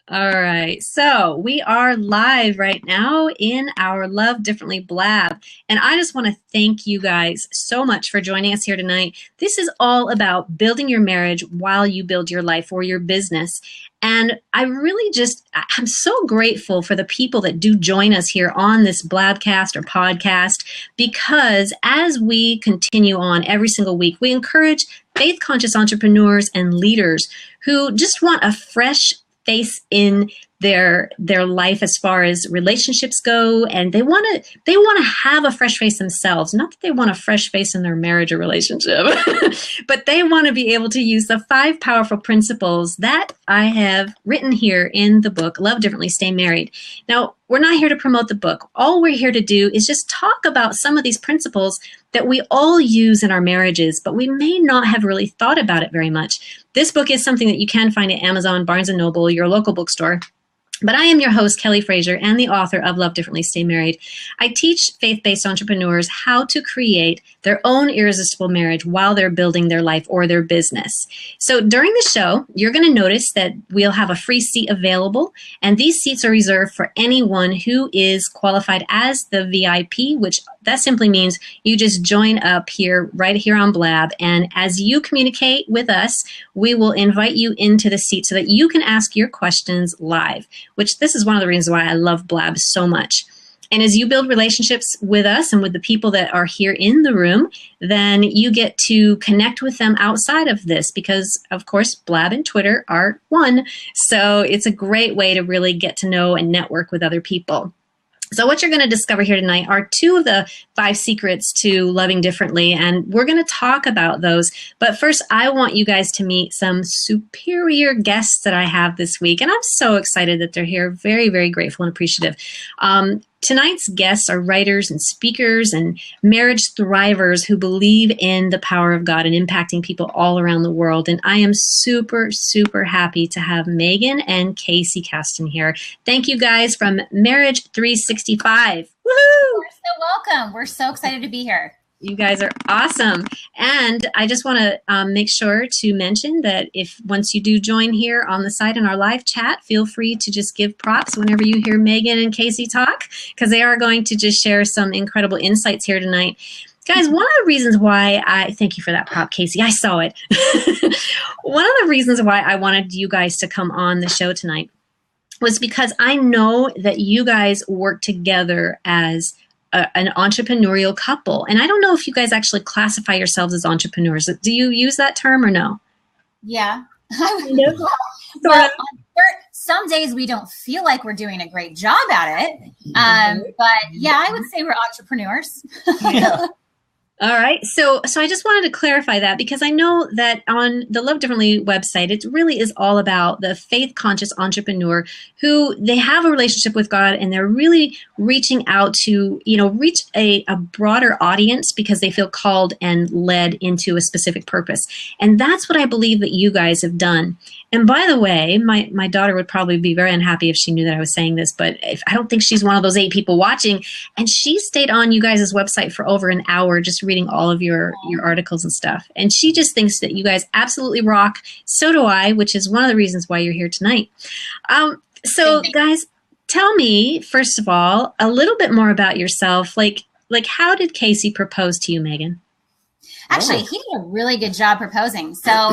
All right. So we are live right now in our Love Differently Blab. And I just want to thank you guys so much for joining us here tonight. This is all about building your marriage while you build your life or your business. And I'm so grateful for the people that do join us here on this Blabcast or podcast, because as we continue on every single week, we encourage faith conscious entrepreneurs and leaders who just want a fresh face in their life as far as relationships go, and they want to have a fresh face themselves. Not that they want a fresh face in their marriage or relationship, but they want to be able to use the 5 powerful principles that I have written here in the book, Love Differently, Stay Married. Now, we're not here to promote the book. All we're here to do is just talk about some of these principles that we all use in our marriages, but we may not have really thought about it very much. This book is something that you can find at Amazon, Barnes & Noble, your local bookstore. But I am your host, Kelly Frazier, and the author of Love Differently, Stay Married. I teach faith-based entrepreneurs how to create their own irresistible marriage while they're building their life or their business. So during the show, you're going to notice that we'll have a free seat available, and these seats are reserved for anyone who is qualified as the VIP, which that simply means you just join up here, right here on Blab, and as you communicate with us, we will invite you into the seat so that you can ask your questions live, which this is one of the reasons why I love Blab so much. And as you build relationships with us and with the people that are here in the room, then you get to connect with them outside of this because, of course, Blab and Twitter are one. So it's a great way to really get to know and network with other people. So what you're going to discover here tonight are 2 of the 5 secrets to loving differently, and we're going to talk about those. But first, I want you guys to meet some superior guests that I have this week, and I'm so excited that they're here. Very, very grateful and appreciative. Tonight's guests are writers and speakers and marriage thrivers who believe in the power of God and impacting people all around the world. And I am super, super happy to have Meygan and Caston here. Thank you guys from Marriage 365. Woohoo! You're so welcome. We're so excited to be here. You guys are awesome. And I just want to make sure to mention that if once you do join here on the site in our live chat, feel free to just give props whenever you hear Meygan and Casey talk, because they are going to just share some incredible insights here tonight. Guys, one of the reasons why thank you for that prop, Casey. I saw it. One of the reasons why I wanted you guys to come on the show tonight was because I know that you guys work together as an entrepreneurial couple. And I don't know if you guys actually classify yourselves as entrepreneurs. Do you use that term or no? Yeah. Well, some days we don't feel like we're doing a great job at it. But yeah, I would say we're entrepreneurs. Yeah. All right. So I just wanted to clarify that because I know that on the Love Differently website, it really is all about the faith-conscious entrepreneur who they have a relationship with God and they're really reaching out to, reach a broader audience because they feel called and led into a specific purpose. And that's what I believe that you guys have done. And by the way, my daughter would probably be very unhappy if she knew that I was saying this, but I don't think she's one of those 8 people watching. And she stayed on you guys' website for over an hour just reading all of your articles and stuff. And she just thinks that you guys absolutely rock. So do I, which is one of the reasons why you're here tonight. So guys, tell me, first of all, a little bit more about yourself. Like how did Casey propose to you, Meygan? Actually, he did a really good job proposing. So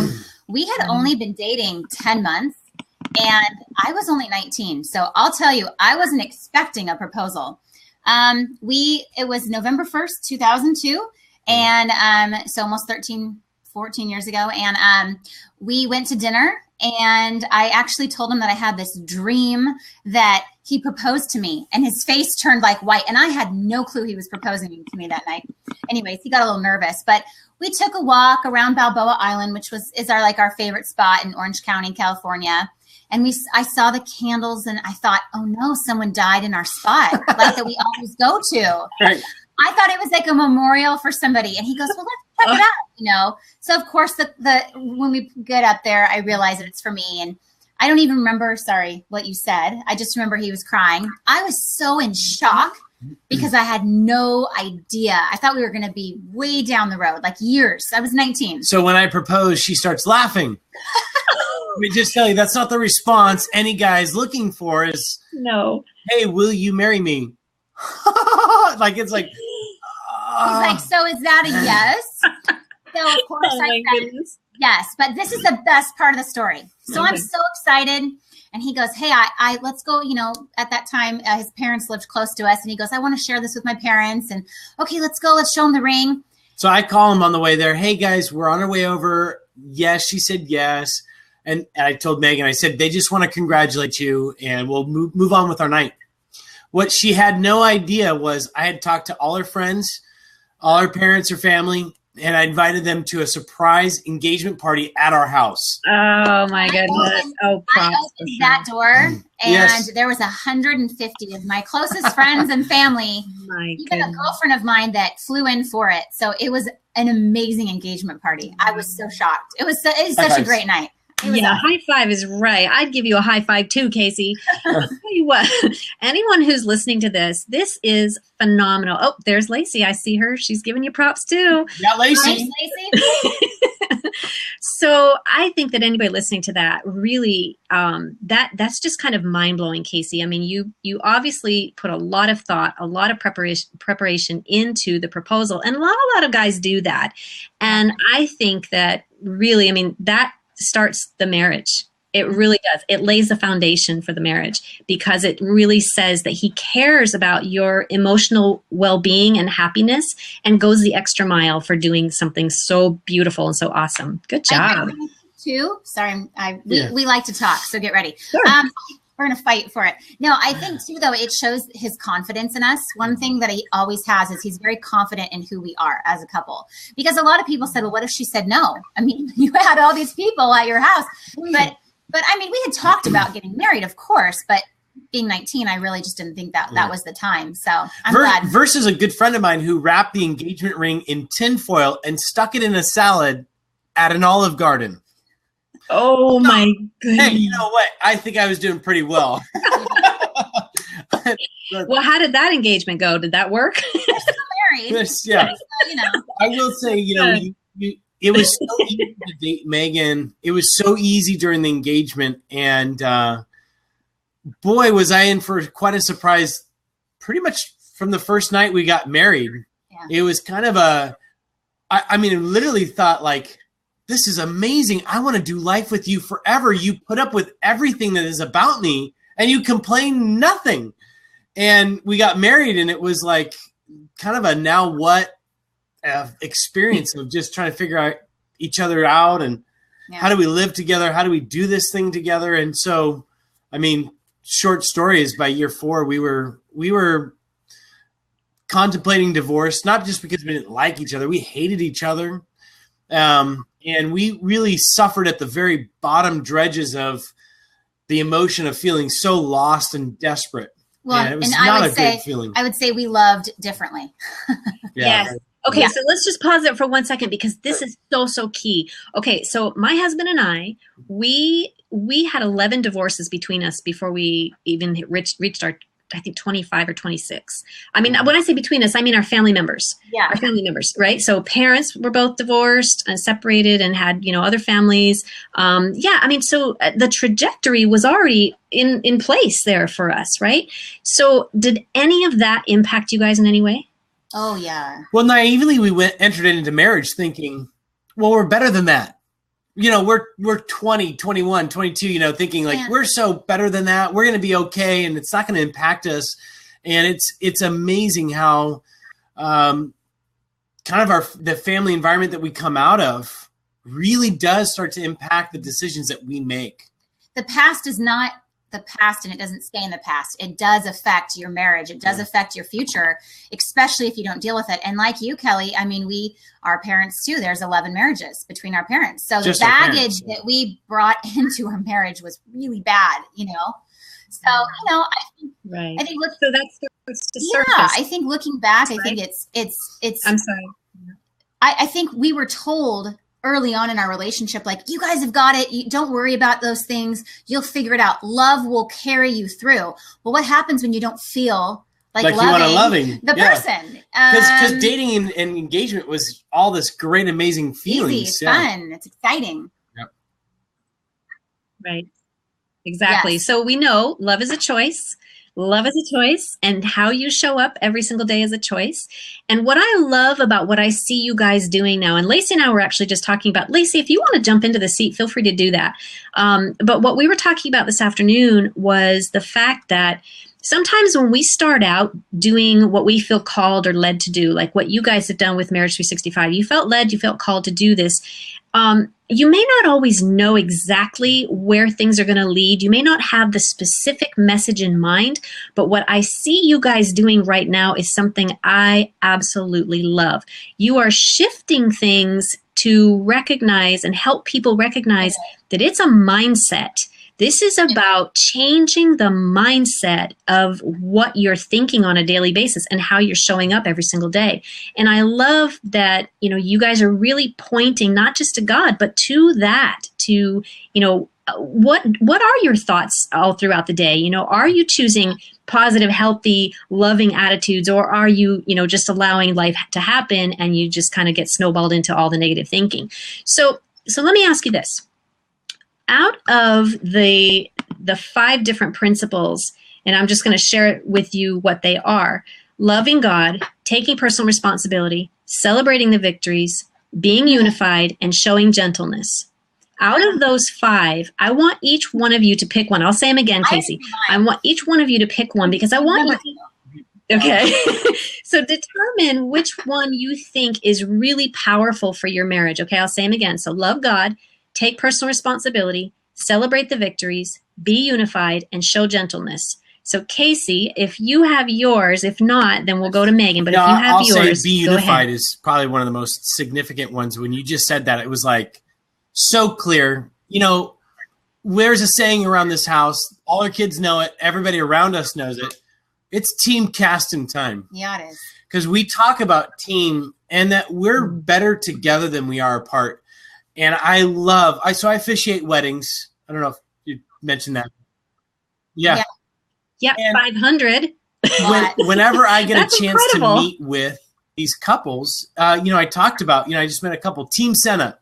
we had only been dating 10 months and I was only 19. So I'll tell you, I wasn't expecting a proposal. It was November 1st, 2002. And so almost 14 years ago. And we went to dinner and I actually told him that I had this dream that he proposed to me and his face turned like white. And I had no clue he was proposing to me that night. Anyways, he got a little nervous, but we took a walk around Balboa Island, which is our favorite spot in Orange County, California. And I saw the candles and I thought, oh no, someone died in our spot, like that we always go to. Right. I thought it was like a memorial for somebody. And he goes, well, let's check it out, So of course, when we get up there, I realize that it's for me. And I don't even remember, what you said. I just remember he was crying. I was so in shock because I had no idea. I thought we were going to be way down the road, like years. I was 19. So when I proposed, she starts laughing. me just tell you, that's not the response any guy's looking for is, No. hey, will you marry me? Like, it's like, He's like, so is that a yes? So of course I said yes, but this is the best part of the story. So I'm so excited. And he goes, hey, I let's go, you know, at that time, his parents lived close to us. And he goes, I want to share this with my parents. And okay, let's go. Let's show him the ring. So I call him on the way there. Hey, guys, we're on our way over. Yes, she said yes. And I told Meygan, I said, they just want to congratulate you, and we'll move on with our night. What she had no idea was I had talked to all her friends, all her parents, her family, and I invited them to a surprise engagement party at our house. Oh, my goodness. I opened that door, and there was 150 of my closest friends and family, even a girlfriend of mine that flew in for it. So it was an amazing engagement party. I was so shocked. It was such a great night. Yeah, high five is right. I'd give you a high five too, Casey. I'll tell you what, anyone who's listening to this is phenomenal. Oh, there's Lacey. I see her. She's giving you props too. Yeah, Lacey. Thanks, Lacey. So I think that anybody listening to that really, that's just kind of mind blowing, Casey. I mean, you obviously put a lot of thought, a lot of preparation into the proposal, and a lot of guys do that. And I think that really, I mean, that starts the marriage. It really does. It lays the foundation for the marriage because it really says that he cares about your emotional well-being and happiness and goes the extra mile for doing something so beautiful and so awesome. Good job. Sorry, we like to talk, so get ready. Sure. We're going to fight for it. No, I think too, though, it shows his confidence in us. One thing that he always has is he's very confident in who we are as a couple. Because a lot of people said, well, what if she said no? I mean, you had all these people at your house. But I mean, we had talked about getting married, of course, but being 19, I really just didn't think that was the time. So I'm glad. Versus a good friend of mine who wrapped the engagement ring in tinfoil and stuck it in a salad at an Olive Garden. Oh my goodness. Hey, you know what? I think I was doing pretty well. Well, how did that engagement go? Did that work? We're still married. Yeah. So, you know. I will say, you know, it was so easy to date Meygan. It was so easy during the engagement. And boy, was I in for quite a surprise pretty much from the first night we got married. Yeah. It was kind of I mean, literally thought like, this is amazing. I want to do life with you forever. You put up with everything that is about me and you complain nothing. And we got married and it was like kind of a now what experience of just trying to figure out each other out and how do we live together? How do we do this thing together? And so, I mean, short story is by year 4, we were contemplating divorce, not just because we didn't like each other. We hated each other. And we really suffered at the very bottom dredges of the emotion of feeling so lost and desperate. Well, and it was not a good feeling. I would say we loved differently. Yes. Okay, so let's just pause it for 1 second because this is so key. Okay, so my husband and I, we had 11 divorces between us before we even reached our, I think, 25 or 26. I mean, when I say between us, I mean our family members. Yeah. Our family members, right? So parents were both divorced and separated and had, you know, other families. I mean, so the trajectory was already in place there for us, right? So did any of that impact you guys in any way? Oh, yeah. Well, naively, we entered into marriage thinking, well, we're better than that. You know, we're 20, 21, 22, you know, thinking like we're so better than that. We're going to be okay. And it's not going to impact us. And it's amazing how kind of the family environment that we come out of really does start to impact the decisions that we make. The past is not the past and it doesn't stay in the past. It does affect your marriage. It does affect your future, especially if you don't deal with it. And like you, Kelly, I mean, our parents too, there's 11 marriages between our parents. So the baggage that we brought into our marriage was really bad, you know? So, you know, I think so that's the surface. I think looking back, I think it's, I'm sorry. I think we were told early on in our relationship, like, you guys have got it. You don't worry about those things. You'll figure it out. Love will carry you through. But what happens when you don't feel like loving the person? Because dating and engagement was all this great, amazing feelings. Easy, it's fun. It's exciting. Right. Exactly. Yes. So we know love is a choice. Love is a choice, and how you show up every single day is a choice. And what I love about what I see you guys doing now, and Lacey and I were actually just talking about, Lacey, if you want to jump into the seat, feel free to do that. But what we were talking about this afternoon was the fact that sometimes when we start out doing what we feel called or led to do, like what you guys have done with Marriage 365, you felt led, you felt called to do this. You may not always know exactly where things are going to lead. You may not have the specific message in mind, but what I see you guys doing right now is something I absolutely love. You are shifting things to recognize and help people recognize that it's a mindset. This is about changing the mindset of what you're thinking on a daily basis and how you're showing up every single day. And I love that, you guys are really pointing not just to God, but to that, to, what are your thoughts all throughout the day? Are you choosing positive, healthy, loving attitudes, or are you, just allowing life to happen and you just kind of get snowballed into all the negative thinking? So let me ask you this. Out of the 5 different principles, and I'm just going to share it with you what they are: loving God, taking personal responsibility, celebrating the victories, being unified, and showing gentleness. Out of those 5, I want each one of you to pick one. I'll say them again, Casey. I want each one of you to pick one because I want you. Okay. So determine which one you think is really powerful for your marriage. Okay, I'll say them again. So love God, take personal responsibility, celebrate the victories, be unified, and show gentleness. So Casey, if you have yours, if not, then we'll go to Meygan. But if you have I'll yours, say be unified is probably one of the most significant ones. When you just said that, it was like so clear. There's a saying around this house. All our kids know it. Everybody around us knows it. It's Team Caston time. Yeah, it is. Because we talk about team and that we're better together than we are apart. And I officiate weddings. I don't know if you mentioned that. Yeah. Yeah, 500. Whenever I get That's a chance incredible. to meet with these couples, I talked about, I just met a couple, Team Senna.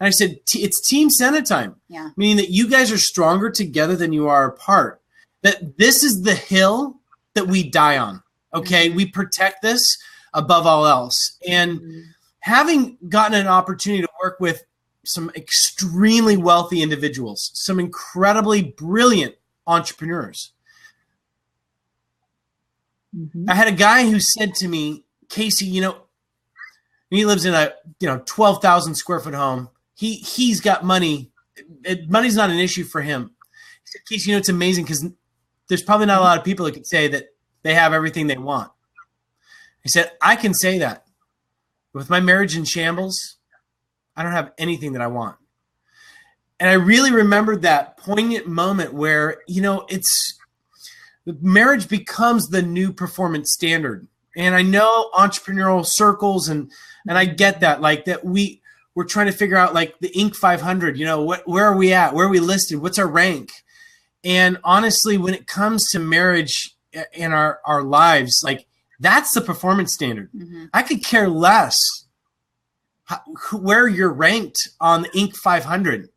And I said, it's Team Senna time. Yeah. Meaning that you guys are stronger together than you are apart. That this is the hill that we die on. Okay. Mm-hmm. We protect this above all else. And having gotten an opportunity to work with some extremely wealthy individuals, some incredibly brilliant entrepreneurs. I had a guy who said to me, Casey, he lives in a 12,000 square foot home. He's got money. Money's not an issue for him. He said, Casey, it's amazing because there's probably not a lot of people that can say that they have everything they want. He said, I can say that. With my marriage in shambles, I don't have anything that I want. And I really remembered that poignant moment where, marriage becomes the new performance standard. And I know entrepreneurial circles and I get that, like that we're trying to figure out like the Inc. 500, where are we at? Where are we listed? What's our rank? And honestly, when it comes to marriage in our lives, like that's the performance standard. Mm-hmm. I could care less where you're ranked on the Inc. 500.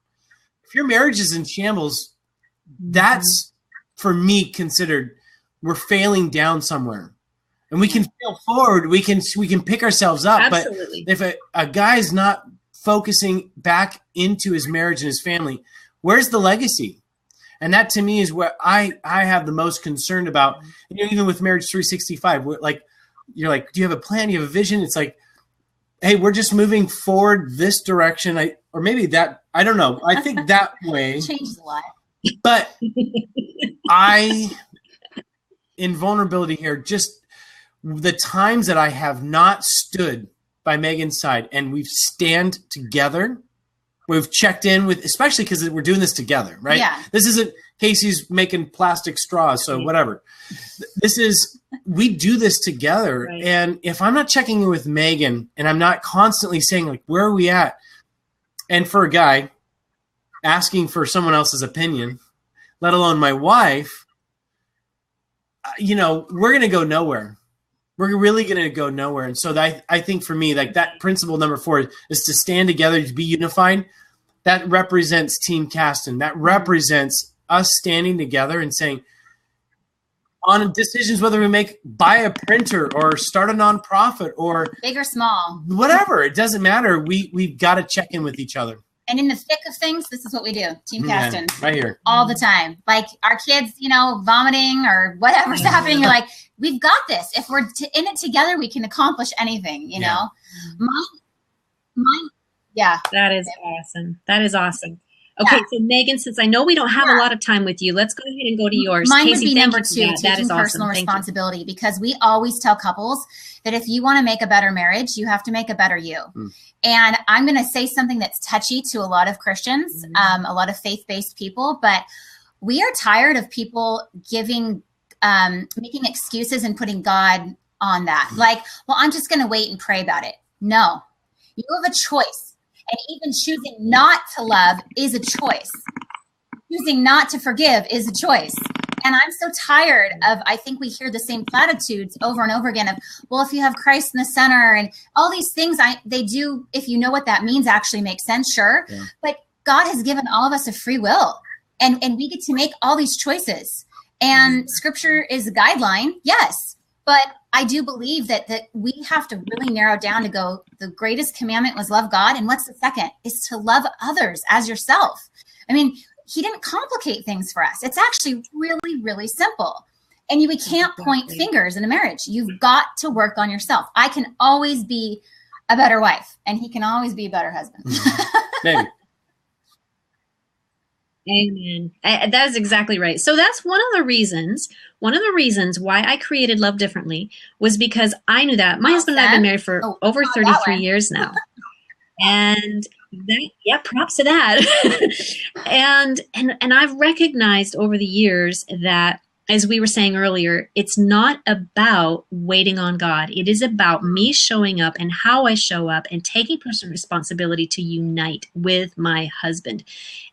If your marriage is in shambles, that's for me considered we're failing down somewhere. And we can fail forward. We can pick ourselves up. Absolutely. But if a guy's not focusing back into his marriage and his family, where's the legacy? And that to me is what I have the most concern about. Even with Marriage 365, you're like, do you have a plan? Do you have a vision? It's like, hey, we're just moving forward this direction. I don't know. I think that way Changes a lot. But in vulnerability here, just the times that I have not stood by Meygan's side and we've stand together, we've checked in with, especially because we're doing this together, right? Yeah. This isn't Casey's making plastic straws, so whatever. We do this together. Right. And if I'm not checking in with Meygan and I'm not constantly saying, like, where are we at? And for a guy asking for someone else's opinion, let alone my wife, we're going to go nowhere. We're really going to go nowhere. And so I think for me, like that principle number 4 is to stand together, to be unified. that represents Team Caston. That represents us standing together and saying, on decisions, whether we buy a printer or start a nonprofit or big or small, whatever, it doesn't matter. We've got to check in with each other. And in the thick of things, this is what we do. Team Caston. Right here. All the time. Like our kids, vomiting or whatever's happening, you're like, we've got this. If we're in it together, we can accomplish anything, know? Mine, yeah. That is awesome. That is awesome. Okay, so Meygan, since I know we don't have a lot of time with you, let's go ahead and go to yours. Mine Casey, would be number 2, that taking personal responsibility, because we always tell couples that if you want to make a better marriage, you have to make a better you. And I'm going to say something that's touchy to a lot of Christians, a lot of faith-based people, but we are tired of people making excuses and putting God on that. Like, well, I'm just going to wait and pray about it. No, you have a choice. And even choosing not to love is a choice. Choosing not to forgive is a choice. And I'm so tired of, I think we hear the same platitudes over and over again of, well, if you have Christ in the center and all these things, they do, if you know what that means, actually make sense, sure. Yeah. But God has given all of us a free will. And we get to make all these choices. And scripture is a guideline, yes. But I do believe that we have to really narrow down to go, the greatest commandment was love God. And what's the second? Is to love others as yourself. I mean, he didn't complicate things for us. It's actually really, really simple. And we can't point fingers in a marriage. You've got to work on yourself. I can always be a better wife, and he can always be a better husband. Maybe. Amen. That is exactly right. So that's one of the reasons why I created Love Differently was because I knew that my husband and I have been married for over 33 years now. And props to that. and I've recognized over the years that, as we were saying earlier, it's not about waiting on God. It is about me showing up and how I show up and taking personal responsibility to unite with my husband.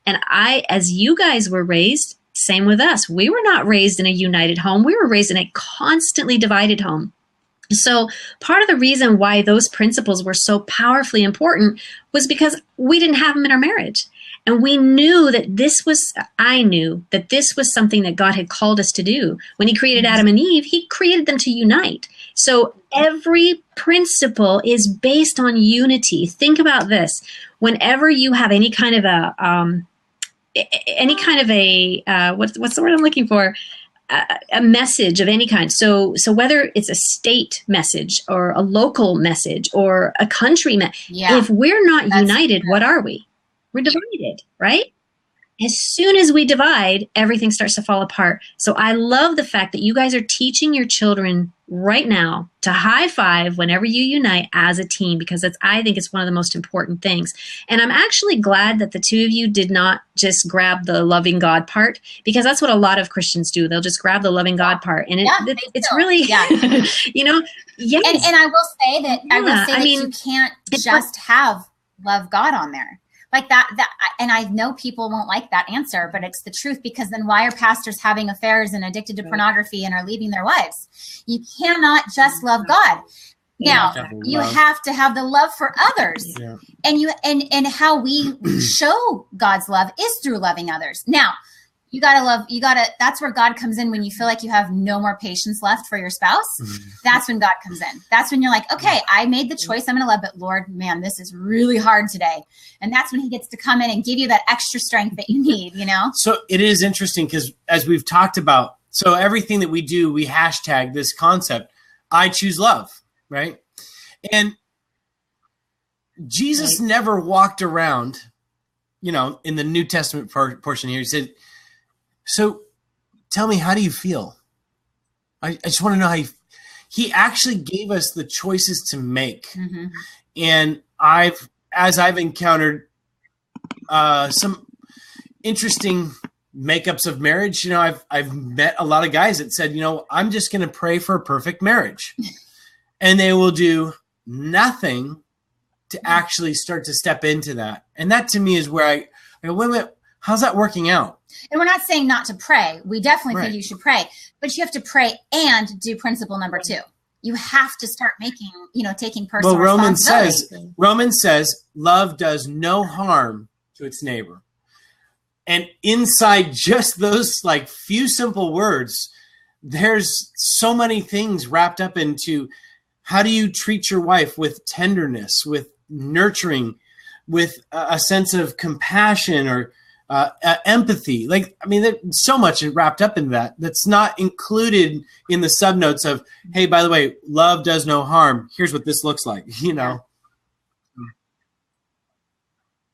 And as you guys were raised, same with us. We were not raised in a united home. We were raised in a constantly divided home. So part of the reason why those principles were so powerfully important was because we didn't have them in our marriage. And I knew that this was something that God had called us to do. When he created Adam and Eve, he created them to unite. So every principle is based on unity. Think about this. Whenever you have any kind of what's the word I'm looking for? A message of any kind. So whether it's a state message or a local message or a country if we're not united, what are we? We're divided, right? As soon as we divide, everything starts to fall apart. So I love the fact that you guys are teaching your children right now to high five whenever you unite as a team, because I think it's one of the most important things. And I'm actually glad that the two of you did not just grab the loving God part, because that's what a lot of Christians do. They'll just grab the loving God part. And it's really, yes. And I will say that, you can't just have love God on there. Like that, and I know people won't like that answer, but it's the truth, because then why are pastors having affairs and addicted to pornography and are leaving their wives? You cannot just love God. Now, you have to have the love for others. Yeah. And how we show God's love is through loving others. Now, that's where God comes in when you feel like you have no more patience left for your spouse. That's when God comes in. That's when you're like, okay, I made the choice I'm going to love, but Lord, man, this is really hard today. And that's when he gets to come in and give you that extra strength that you need, So it is interesting because as we've talked about, so everything that we do, we hashtag this concept, I choose love, right? And Jesus never walked around, in the New Testament portion here, he said, so tell me, how do you feel? I just want to know how he actually gave us the choices to make. Mm-hmm. And as I've encountered some interesting makeups of marriage, I've met a lot of guys that said, I'm just going to pray for a perfect marriage. And they will do nothing to actually start to step into that. And that to me is where I go, wait a minute, how's that working out? And we're not saying not to pray. We definitely think you should pray, but you have to pray and do principle number 2. You have to start taking personal responsibility. Romans says, love does no harm to its neighbor. And inside just those like few simple words, there's so many things wrapped up into how do you treat your wife with tenderness, with nurturing, with a sense of compassion or empathy. Like, I mean, there's so much wrapped up in that that's not included in the subnotes of, hey, by the way, love does no harm. Here's what this looks like, you know?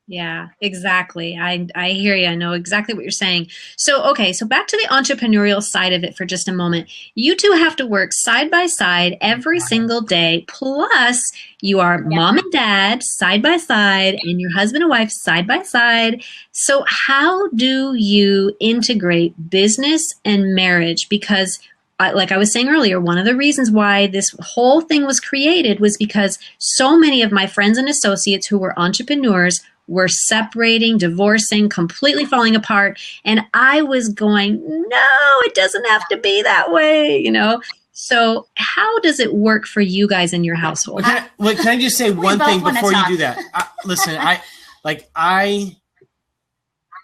Yeah, exactly. I hear you. I know exactly what you're saying. So, okay, so back to the entrepreneurial side of it for just a moment. You two have to work side by side every single day. Plus, you are mom and dad side by side and your husband and wife side by side. So, how do you integrate business and marriage? Because like I was saying earlier, one of the reasons why this whole thing was created was because so many of my friends and associates who were entrepreneurs were separating, divorcing, completely falling apart. And I was going, no, it doesn't have to be that way, you know? So how does it work for you guys in your household? Can I just say one thing before you do that? Listen, I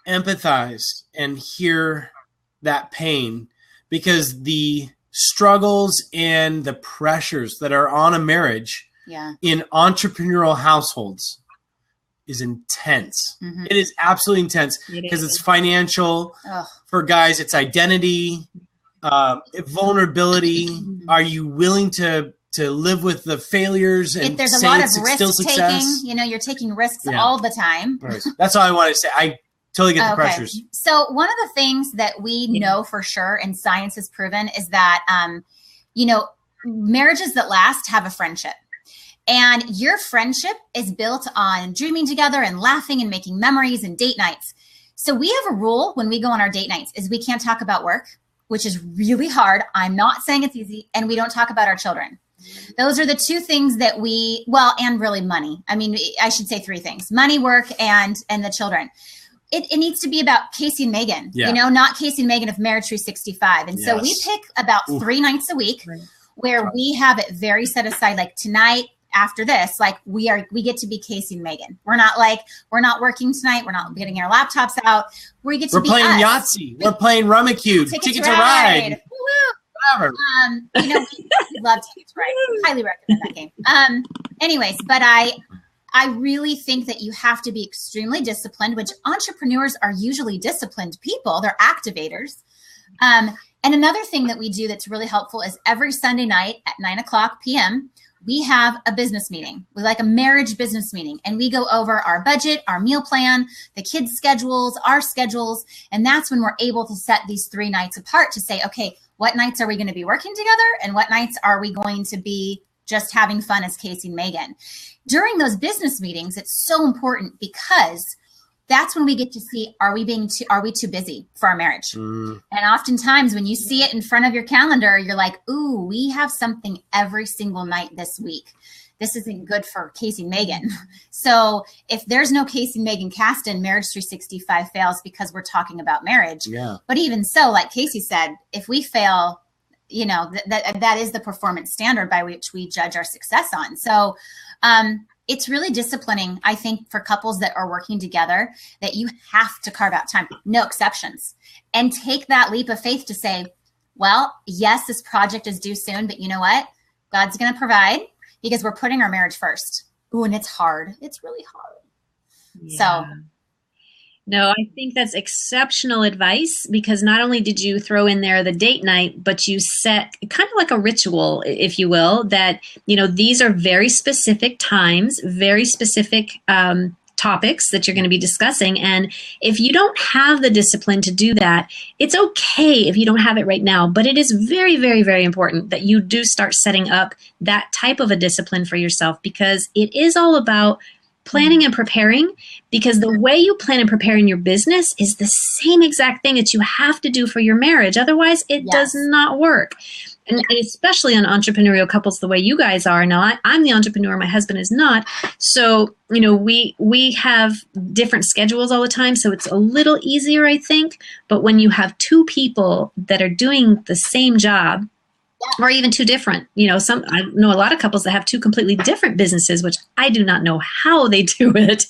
empathize and hear that pain because the struggles and the pressures that are on a marriage in entrepreneurial households is intense. Mm-hmm. It is absolutely intense because it's financial. Ugh. For guys, it's identity, vulnerability. Are you willing to live with the failures and there's a lot of risk taking? You know, you're taking risks all the time. Right. That's all I wanted to say. I totally get the pressures. So one of the things that we know for sure, and science has proven, is that you know, marriages that last have a friendship. And your friendship is built on dreaming together and laughing and making memories and date nights. So we have a rule when we go on our date nights is we can't talk about work, which is really hard. I'm not saying it's easy. And we don't talk about our children. Those are the two things that and really money. I mean, I should say three things: money, work, and the children. It needs to be about Casey and Meygan, you know, not Casey and Meygan of Marriage 365. And so we pick about 3 nights a week where we have it very set aside, like tonight, after this, like we get to be Casey and Meygan. We're not working tonight. We're not getting our laptops out. We're playing Yahtzee. We're playing Rummikub. Tickets to Ride. Whatever. You know, we love Tickets to Ride. Highly recommend that game. Anyways, but I really think that you have to be extremely disciplined, which entrepreneurs are usually disciplined people. They're activators. And another thing that we do that's really helpful is every Sunday night at 9:00 p.m., we have a business meeting. We like a marriage business meeting, and we go over our budget, our meal plan, the kids' schedules, our schedules. And that's when we're able to set these 3 nights apart to say, okay, what nights are we going to be working together? And what nights are we going to be just having fun as Casey and Meygan? During those business meetings, it's so important because that's when we get to see, are we too busy for our marriage? And oftentimes when you see it in front of your calendar, you're like, ooh, we have something every single night this week. This isn't good for Casey and Meygan. So if there's no Casey and Meygan Caston, Marriage 365 fails because we're talking about marriage. Yeah. But even so, like Casey said, if we fail, you know, that is the performance standard by which we judge our success on. So, it's really disciplining, I think, for couples that are working together, that you have to carve out time, no exceptions, and take that leap of faith to say, well, yes, this project is due soon, but you know what? God's going to provide because we're putting our marriage first. Ooh, and it's hard. It's really hard. Yeah. So. No, I think that's exceptional advice because not only did you throw in there the date night, but you set kind of like a ritual, if you will, that, you know, these are very specific times, very specific topics that you're going to be discussing. And if you don't have the discipline to do that, it's okay if you don't have it right now, but it is very, very, very important that you do start setting up that type of a discipline for yourself because it is all about planning and preparing, because the way you plan and prepare in your business is the same exact thing that you have to do for your marriage. Otherwise, it does not work. And especially on entrepreneurial couples the way you guys are. Now, I'm the entrepreneur. My husband is not. So, you know, we have different schedules all the time. So it's a little easier, I think. But when you have 2 people that are doing the same job, or even two different, I know a lot of couples that have two completely different businesses, which I do not know how they do it.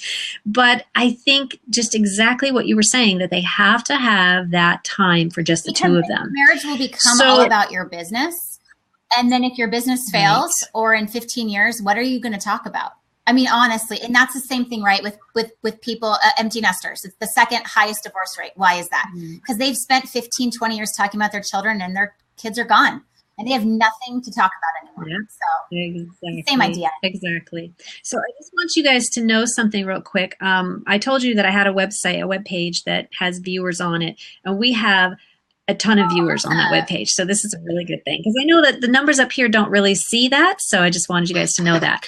But I think just exactly what you were saying, that they have to have that time for just the two of them. Marriage will become all about your business. And then if your business fails, or in 15 years, what are you going to talk about? I mean, honestly, and that's the same thing, right? With people, empty nesters. It's the second highest divorce rate. Why is that? Because they've spent 15, 20 years talking about their children, and their kids are gone and they have nothing to talk about anymore. So exactly. Same idea. Exactly. So I just want you guys to know something real quick. I told you that I had a web page that has viewers on it, and we have a ton of viewers on that webpage. So this is a really good thing, because I know that the numbers up here don't really see that. So I just wanted you guys to know that.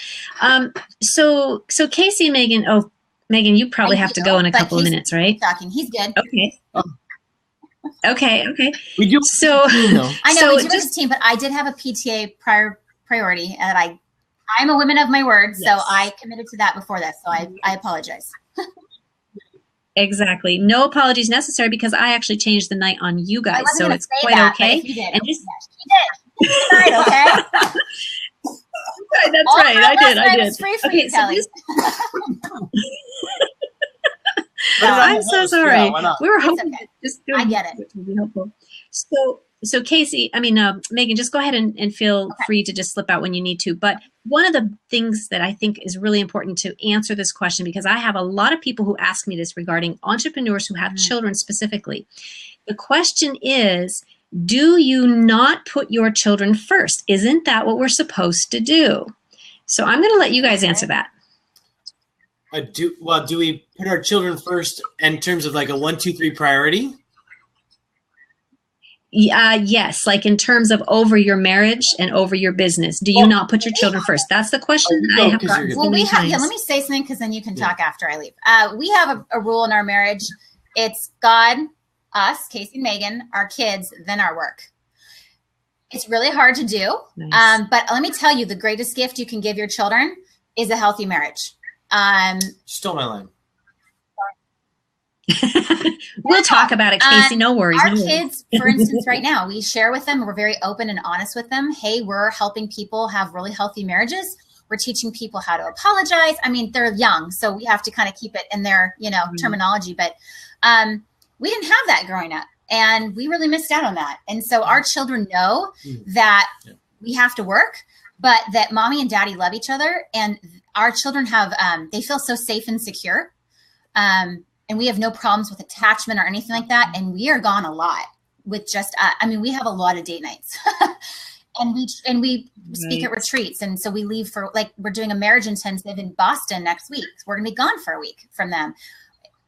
So Casey and Meygan, Meygan, you probably have to go in a couple of minutes, right? Talking. He's good. Okay. Okay. We do. So I know we do as a team, but I did have a PTA priority, and I'm a woman of my word. So I committed to that before this. So I apologize. Exactly. No apologies necessary, because I actually changed the night on you guys, so it's quite okay. You did. And just, she did. Tonight, okay? That's right. I did. It's free for you, Kelly. I'm so sorry. Yeah, we were hoping just I get it. Which would be helpful. So Casey, Meygan, just go ahead and feel free to just slip out when you need to. But one of the things that I think is really important to answer this question, because I have a lot of people who ask me this regarding entrepreneurs who have children specifically. The question is, do you not put your children first? Isn't that what we're supposed to do? So I'm going to let you guys answer that. Do we put our children first in terms of like a 1, 2, 3 priority? Yes, like in terms of over your marriage and over your business. Do you not put your children first? That's the question I have gotten so many times. Let me say something, because then you can talk after I leave. We have a rule in our marriage. It's God, us, Casey and Meygan, our kids, then our work. It's really hard to do. Nice. But let me tell you, the greatest gift you can give your children is a healthy marriage. Stole my line. We'll talk about it, Casey. No worries. Our kids, for instance, right now, we share with them. We're very open and honest with them. Hey, we're helping people have really healthy marriages. We're teaching people how to apologize. I mean, they're young, so we have to kind of keep it in their, terminology. But we didn't have that growing up, and we really missed out on that. And so our children know that we have to work, but that mommy and daddy love each other, and our children have they feel so safe and secure. And we have no problems with attachment or anything like that. And we are gone a lot with just, we have a lot of date nights and we speak at retreats. And so we leave for, like, we're doing a marriage intensive in Boston next week. We're going to be gone for a week from them.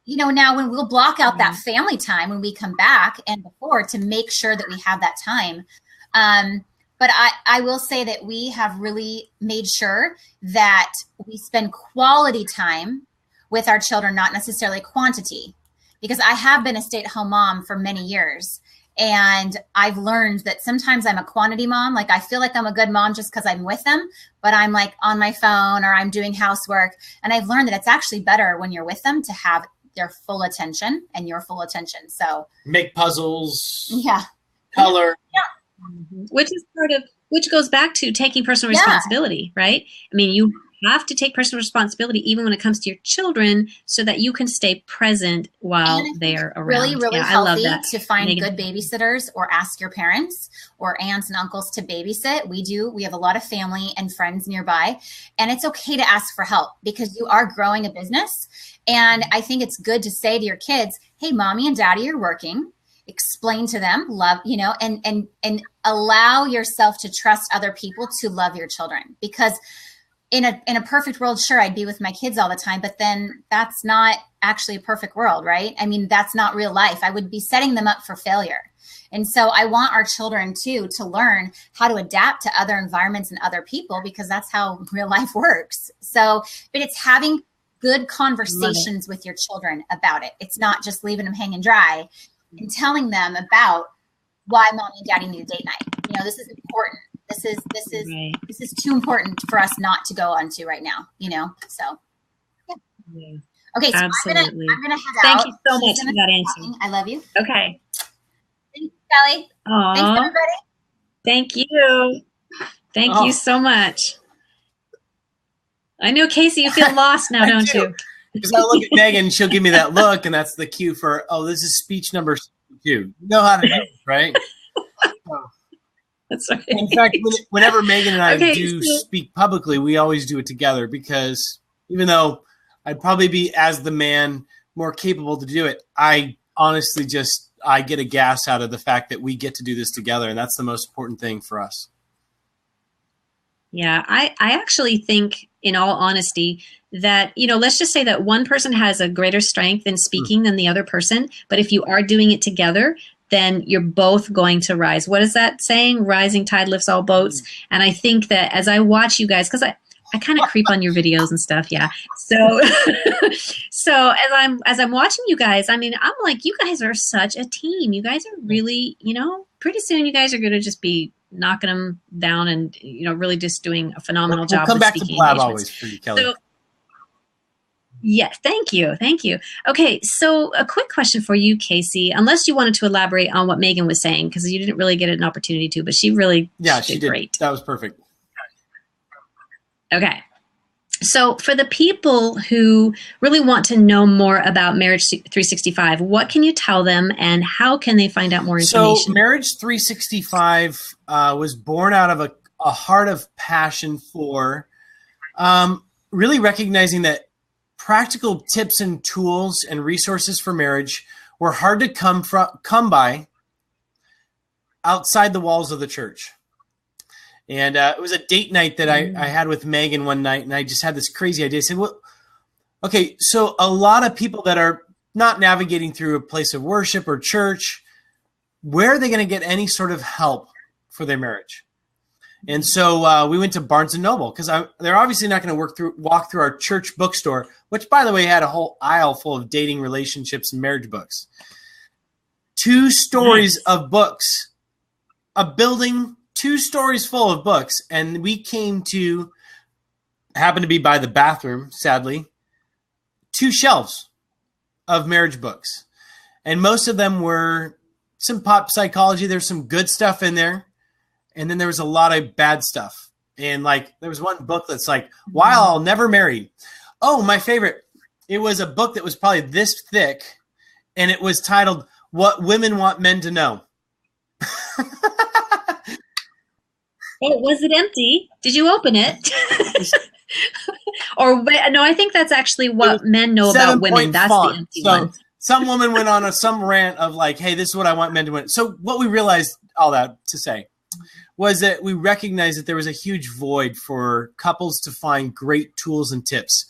Now when we'll block out that family time when we come back and before, to make sure that we have that time. But I will say that we have really made sure that we spend quality time with our children, not necessarily quantity, because I have been a stay-at-home mom for many years. And I've learned that sometimes I'm a quantity mom. Like, I feel like I'm a good mom just because I'm with them, but I'm like on my phone or I'm doing housework. And I've learned that it's actually better when you're with them to have their full attention and your full attention. So make puzzles. Yeah. Color. Yeah. Which goes back to taking personal responsibility, right? I mean, you have to take personal responsibility even when it comes to your children, so that you can stay present while they're around. Really, really healthy to find good babysitters, or ask your parents or aunts and uncles to babysit. We have a lot of family and friends nearby, and it's okay to ask for help, because you are growing a business. And I think it's good to say to your kids, hey, mommy and daddy are working. Explain to them, love, and allow yourself to trust other people to love your children. Because in a perfect world, sure, I'd be with my kids all the time, but then that's not actually a perfect world, right? I mean, that's not real life. I would be setting them up for failure. And so I want our children too to learn how to adapt to other environments and other people, because that's how real life works. So, but it's having good conversations with your children about it. It's not just leaving them hanging dry, and telling them about why mommy and daddy need a date night. This is important. This is too important for us not to go on to right now, So, yeah. Okay, so absolutely. I'm gonna head Thank out. you so much for that answer. I love you. Okay. Thanks, Kelly. Aww. Thanks, everybody. Thank you. Thank you so much. I know, Casey, you feel lost now, don't you? Because I look at Meygan, she'll give me that look, and that's the cue for, this is speech number 2. You know how to do it, right? That's right. In fact, whenever Meygan and I do speak publicly, we always do it together, because even though I'd probably be, as the man, more capable to do it, I honestly I get a gas out of the fact that we get to do this together, and that's the most important thing for us. Yeah, I actually think, in all honesty, that, let's just say that one person has a greater strength in speaking than the other person, but if you are doing it together, then you're both going to rise. What is that saying? Rising tide lifts all boats. And I think that as I watch you guys, because I kind of creep on your videos and stuff, yeah. So so as I'm watching you guys, I'm like, you guys are such a team. You guys are really, pretty soon you guys are going to just be knocking them down and, really just doing a phenomenal job. We'll come back to Blab always for you, Kelly. Yes, thank you. Okay, so a quick question for you, Casey, unless you wanted to elaborate on what Meygan was saying, because you didn't really get an opportunity to, but she did great. That was perfect. Okay. So for the people who really want to know more about Marriage 365, what can you tell them, and how can they find out more information? So Marriage 365 was born out of a heart of passion for really recognizing that practical tips and tools and resources for marriage were hard to come by outside the walls of the church. And it was a date night that I had with Meygan one night, and I just had this crazy idea. I said, well, okay, so a lot of people that are not navigating through a place of worship or church, where are they going to get any sort of help for their marriage? And so we went to Barnes & Noble, because they're obviously not going to walk through our church bookstore, which, by the way, had a whole aisle full of dating, relationships, and marriage books. 2 stories of books, a building, 2 stories full of books. And we happened to be by the bathroom, sadly, 2 shelves of marriage books. And most of them were some pop psychology. There's some good stuff in there. And then there was a lot of bad stuff. And there was one book that's like, Why I'll Never Marry. Oh, my favorite. It was a book that was probably this thick, and it was titled What Women Want Men to Know. Oh, was it empty? Did you open it? Or no, I think that's actually what men know about women. That's font. The empty one. Some woman went on some rant of hey, this is what I want men to win. So what we realized, all that to say, was that we recognized that there was a huge void for couples to find great tools and tips.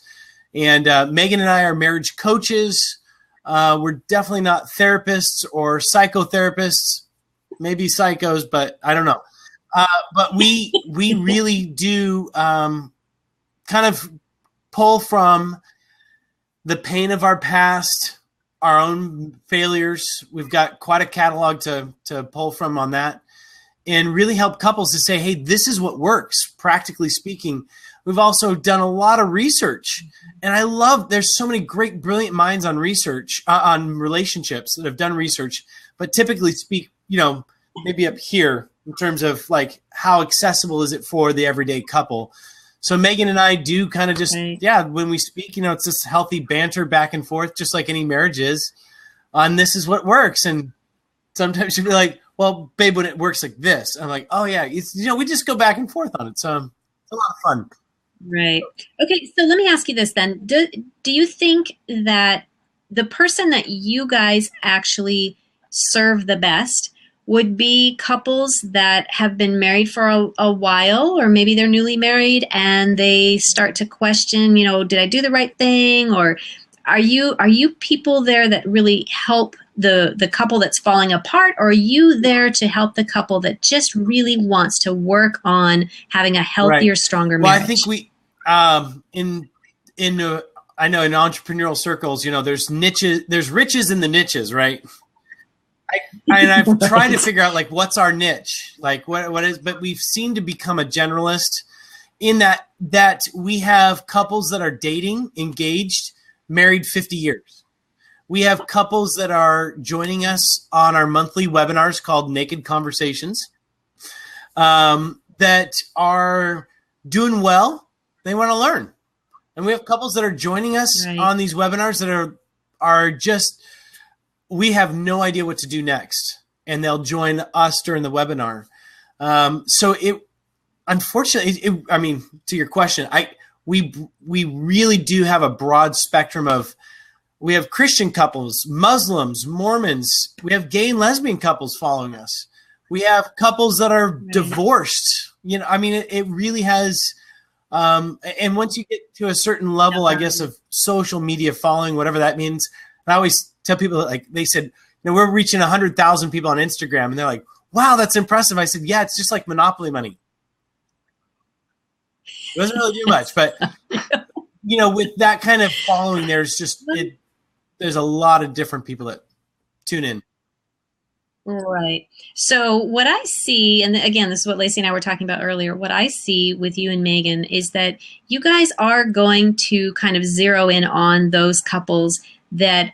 And Meygan and I are marriage coaches. We're definitely not therapists or psychotherapists, maybe psychos, but I don't know. But we really do kind of pull from the pain of our past, our own failures. We've got quite a catalog to pull from on that, and really help couples to say, hey, this is what works, practically speaking. We've also done a lot of research, and I love, there's so many great, brilliant minds on research, on relationships that have done research, but typically speak, maybe up here in terms of how accessible is it for the everyday couple. So Meygan and I do kind of just, when we speak, it's this healthy banter back and forth, just like any marriage is, on this is what works. And sometimes she'll be like, well, babe, when it works like this, I'm like, oh yeah, we just go back and forth on it. So it's a lot of fun. Right. Okay. So let me ask you this then. Do you think that the person that you guys actually serve the best would be couples that have been married for a while, or maybe they're newly married and they start to question, did I do the right thing? Or are you people there that really help the couple that's falling apart, or are you there to help the couple that just really wants to work on having a healthier, stronger marriage? Well, I think we I know in entrepreneurial circles, there's niches, there's riches in the niches, right? I've tried to figure out what's our niche, what is, but we've seemed to become a generalist in that we have couples that are dating, engaged, married 50 years. We have couples that are joining us on our monthly webinars called Naked Conversations. that are doing well. They want to learn. And we have couples that are joining us on these webinars that are just, we have no idea what to do next. And they'll join us during the webinar. So unfortunately, I mean, to your question, we really do have a broad spectrum of, we have Christian couples, Muslims, Mormons, we have gay and lesbian couples following us. We have couples that are divorced. You know, I mean, it really has, and once you get to a certain level, I guess, of social media following, whatever that means, I always tell people, like, they said, you know, we're reaching 100,000 people on Instagram, and they're like, wow, that's impressive. I said, yeah, it's just like Monopoly money. It doesn't really do much, but you know, with that kind of following, there's a lot of different people that tune in. Right. So what I see, and again, this is what Lacey and I were talking about earlier, what I see with you and Meygan is that you guys are going to kind of zero in on those couples that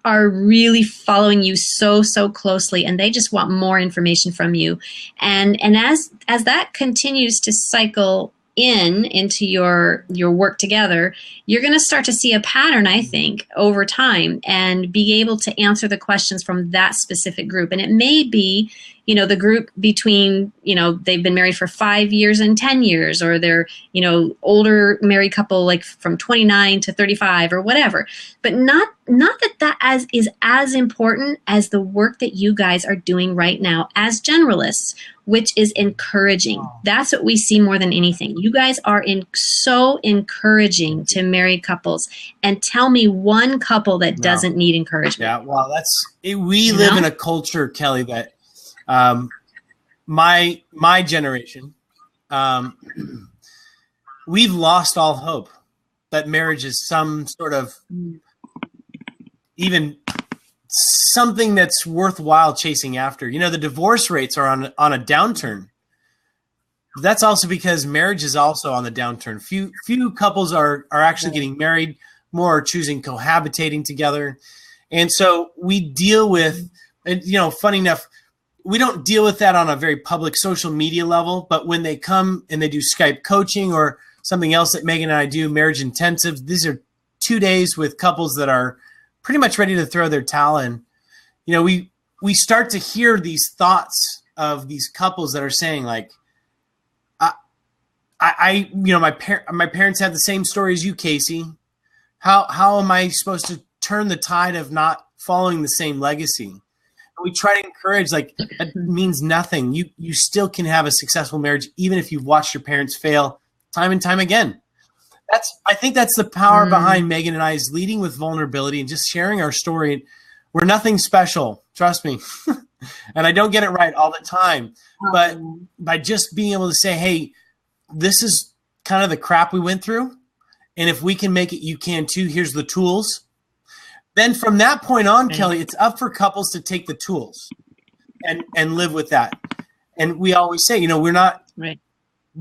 are really following you so closely, and they just want more information from you. And as that continues to cycle into your work together, you're going to start to see a pattern, I think, over time, and be able to answer the questions from that specific group. And it may be, you know, the group between, you know, they've been married for 5 years and 10 years, or they're, you know, older married couple, like from 29 to 35 or whatever. But not that is as important as the work that you guys are doing right now as generalists, which is encouraging. That's what we see more than anything. You guys are so encouraging to married couples. And tell me one couple that doesn't need encouragement. Yeah, well, we live in a culture, Kelly, that my generation, we've lost all hope that marriage is some sort of even something that's worthwhile chasing after. You know, the divorce rates are on a downturn. That's also because marriage is also on the downturn. Few couples are actually getting married. More are choosing cohabitating together. And so we deal with, and you know, funny enough, we don't deal with that on a very public social media level, but when they come and they do Skype coaching or something else that Meygan and I do, marriage intensives, these are 2 days with couples that are pretty much ready to throw their towel in. You know, we start to hear these thoughts of these couples that are saying, like, I you know, my parents had the same story as you, Casey. How am I supposed to turn the tide of not following the same legacy? And we try to encourage, like, that means nothing. You still can have a successful marriage even if you've watched your parents fail time and time again. I think that's the power behind Meygan and I, is leading with vulnerability and just sharing our story. We're nothing special, trust me. And I don't get it right all the time. But by just being able to say, hey, this is kind of the crap we went through, and if we can make it, you can too. Here's the tools. Then from that point on, Kelly, it's up for couples to take the tools and live with that. And we always say, you know, we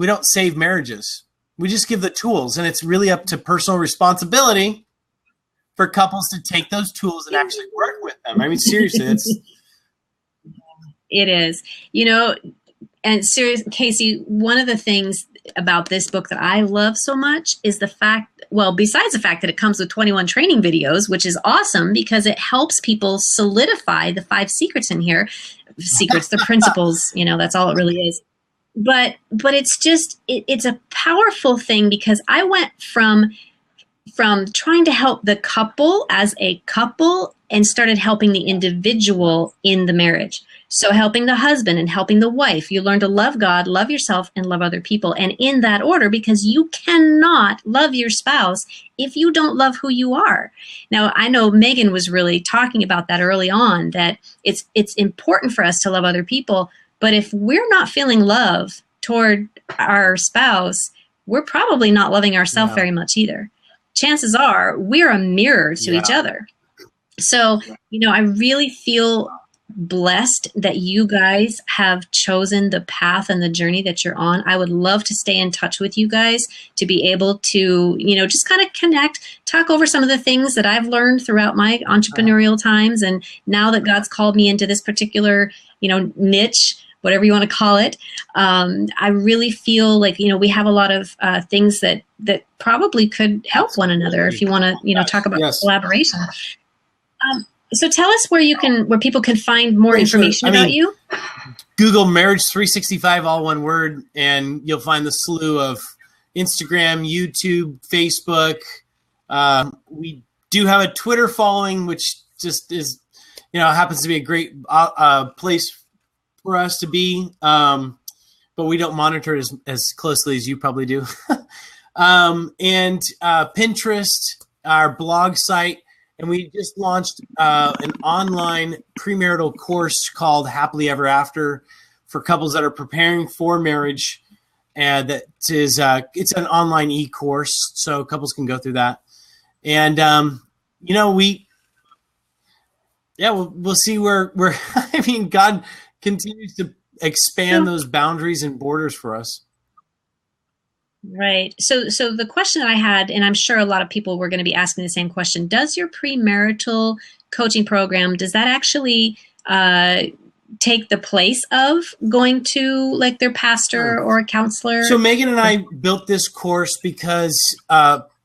don't save marriages. We just give the tools, and it's really up to personal responsibility for couples to take those tools and actually work with them. I mean, seriously, it is, you know, and seriously, Casey, one of the things about this book that I love so much is the fact, well, besides the fact that it comes with 21 training videos, which is awesome because it helps people solidify the 5 secrets in here. Secrets, the principles, you know, that's all it really is. But it's just, it's a powerful thing because I went from trying to help the couple as a couple and started helping the individual in the marriage. So helping the husband and helping the wife, you learn to love God, love yourself, and love other people. And in that order, because you cannot love your spouse if you don't love who you are. Now, I know Meygan was really talking about that early on, that it's important for us to love other people. But if we're not feeling love toward our spouse, we're probably not loving ourselves very much either. Chances are we're a mirror to each other. So, you know, I really feel blessed that you guys have chosen the path and the journey that you're on. I would love to stay in touch with you guys to be able to, you know, just kind of connect, talk over some of the things that I've learned throughout my entrepreneurial times. And now that God's called me into this particular, you know, niche, whatever you want to call it. I really feel like, we have a lot of things that probably could help one another if you want to, talk about collaboration. So tell us where people can find more information about you. Google Marriage 365, all one word, and you'll find the slew of Instagram, YouTube, Facebook. We do have a Twitter following, which just is, happens to be a great place for us to be. But we don't monitor it as closely as you probably do. And Pinterest, our blog site. And we just launched an online premarital course called Happily Ever After for couples that are preparing for marriage. And that is, it's an online e-course, so couples can go through that. And, we'll see where God continues to expand those boundaries and borders for us. Right. So the question that I had, and I'm sure a lot of people were going to be asking the same question, does your premarital coaching program, does that actually take the place of going to like their pastor or a counselor? So Meygan and I built this course because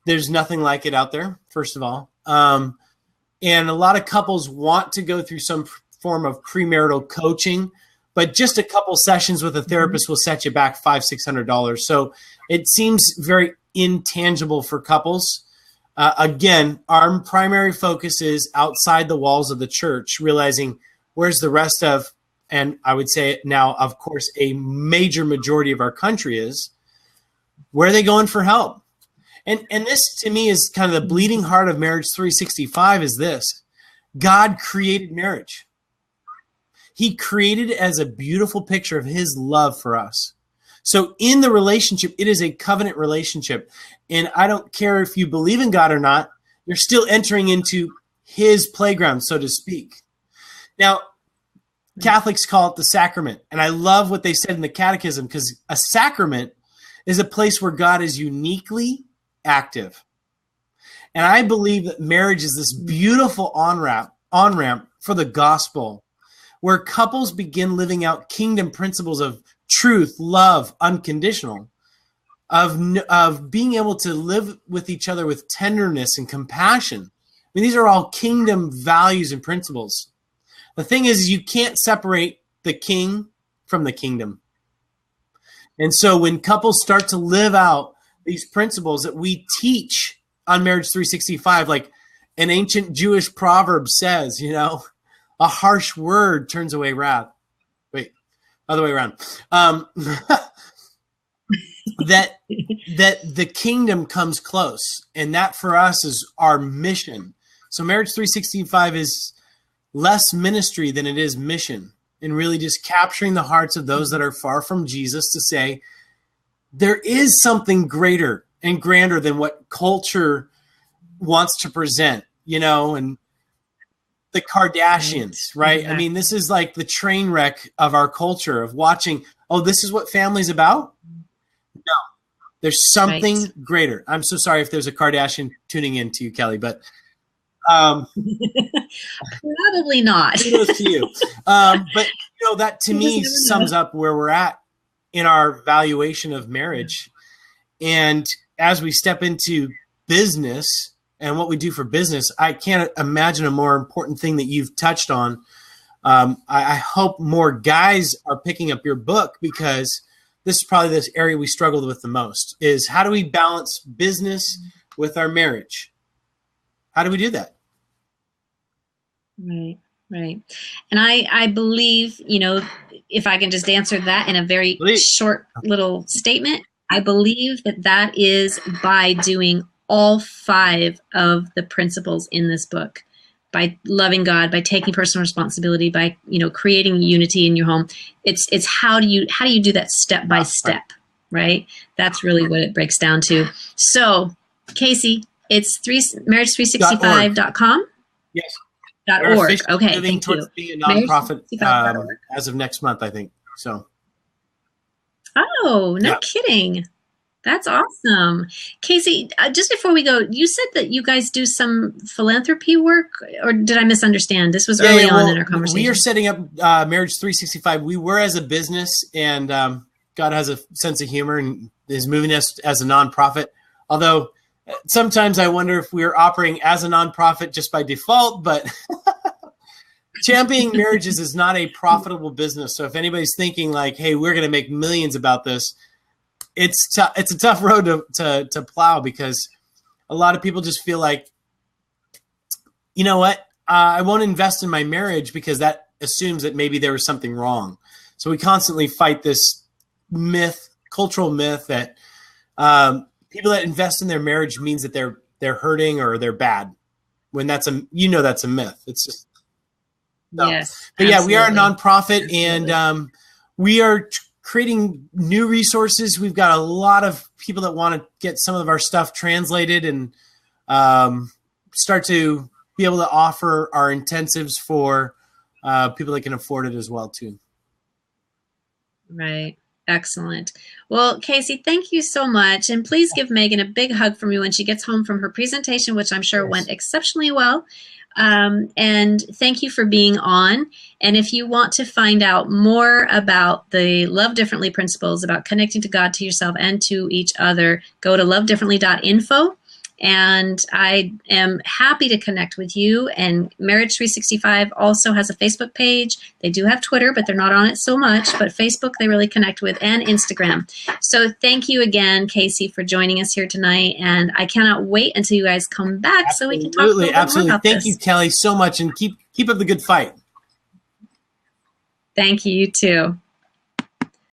there's nothing like it out there, first of all. And a lot of couples want to go through some form of premarital coaching, but just a couple sessions with a therapist will set you back $500-$600. So it seems very intangible for couples. Again, our primary focus is outside the walls of the church, realizing where's the rest of, and I would say now, of course, a major majority of our country is, where are they going for help? And this to me is kind of the bleeding heart of Marriage 365 is this. God created marriage. He created it as a beautiful picture of his love for us. So in the relationship, it is a covenant relationship. And I don't care if you believe in God or not, you're still entering into his playground, so to speak. Now, Catholics call it the sacrament. And I love what they said in the catechism, because a sacrament is a place where God is uniquely active. And I believe that marriage is this beautiful on-ramp for the gospel, where couples begin living out kingdom principles of truth, love, unconditional, of being able to live with each other with tenderness and compassion. I mean, these are all kingdom values and principles. The thing is, you can't separate the king from the kingdom. And so when couples start to live out these principles that we teach on Marriage 365, like an ancient Jewish proverb says, a harsh word turns away wrath. Wait, other way around. That the kingdom comes close. And that for us is our mission. So Marriage 365 is less ministry than it is mission, and really just capturing the hearts of those that are far from Jesus to say, there is something greater and grander than what culture wants to present, and the Kardashians, right? Exactly. I mean, this is like the train wreck of our culture of watching, this is what family's about? No, there's something greater. I'm so sorry if there's a Kardashian tuning in to you, Kelly, but probably not. Kudos to you. But that to me sums up where we're at in our valuation of marriage. And as we step into business and what we do for business, I can't imagine a more important thing that you've touched on. I hope more guys are picking up your book, because this is probably this area we struggled with the most, is how do we balance business with our marriage? How do we do that? Right. And I believe, if I can just answer that in a very short little statement, I believe that is by doing all 5 of the principles in this book, by loving God, by taking personal responsibility, by, creating unity in your home. It's how do you do that step by step, right? That's really what it breaks down to. So, Casey, it's marriage365.com? Yes. .org. Okay, moving thank towards you. being a nonprofit as of next month, I think. So. Oh, no kidding. That's awesome. Casey, just before we go, you said that you guys do some philanthropy work, or did I misunderstand? This was early on in our conversation. We are setting up Marriage 365. We were as a business, and God has a sense of humor and is moving us as a nonprofit. Although sometimes I wonder if we're operating as a nonprofit just by default, but championing marriages is not a profitable business. So if anybody's thinking like, hey, we're going to make millions about this, it's a tough road to plow, because a lot of people just feel like, you know what, I won't invest in my marriage because that assumes that maybe there was something wrong. So we constantly fight this cultural myth that people that invest in their marriage means that they're hurting or they're bad, when that's a myth. It's just no. Yes. But yeah, we are a nonprofit, and we are creating new resources. We've got a lot of people that want to get some of our stuff translated and start to be able to offer our intensives for people that can afford it as well too. Right. Excellent. Well, Casey, thank you so much. And please give Meygan a big hug from you when she gets home from her presentation, which I'm sure went exceptionally well. And thank you for being on. And if you want to find out more about the Love Differently principles, about connecting to God, to yourself, and to each other, go to lovedifferently.info. And I am happy to connect with you. And Marriage 365 also has a Facebook page. They do have Twitter, but they're not on it so much. But Facebook, they really connect with, and Instagram. So thank you again, Casey, for joining us here tonight. And I cannot wait until you guys come back so we can talk a little bit more about this. Thank you, Kelly, so much. And keep up the good fight. Thank you, you too.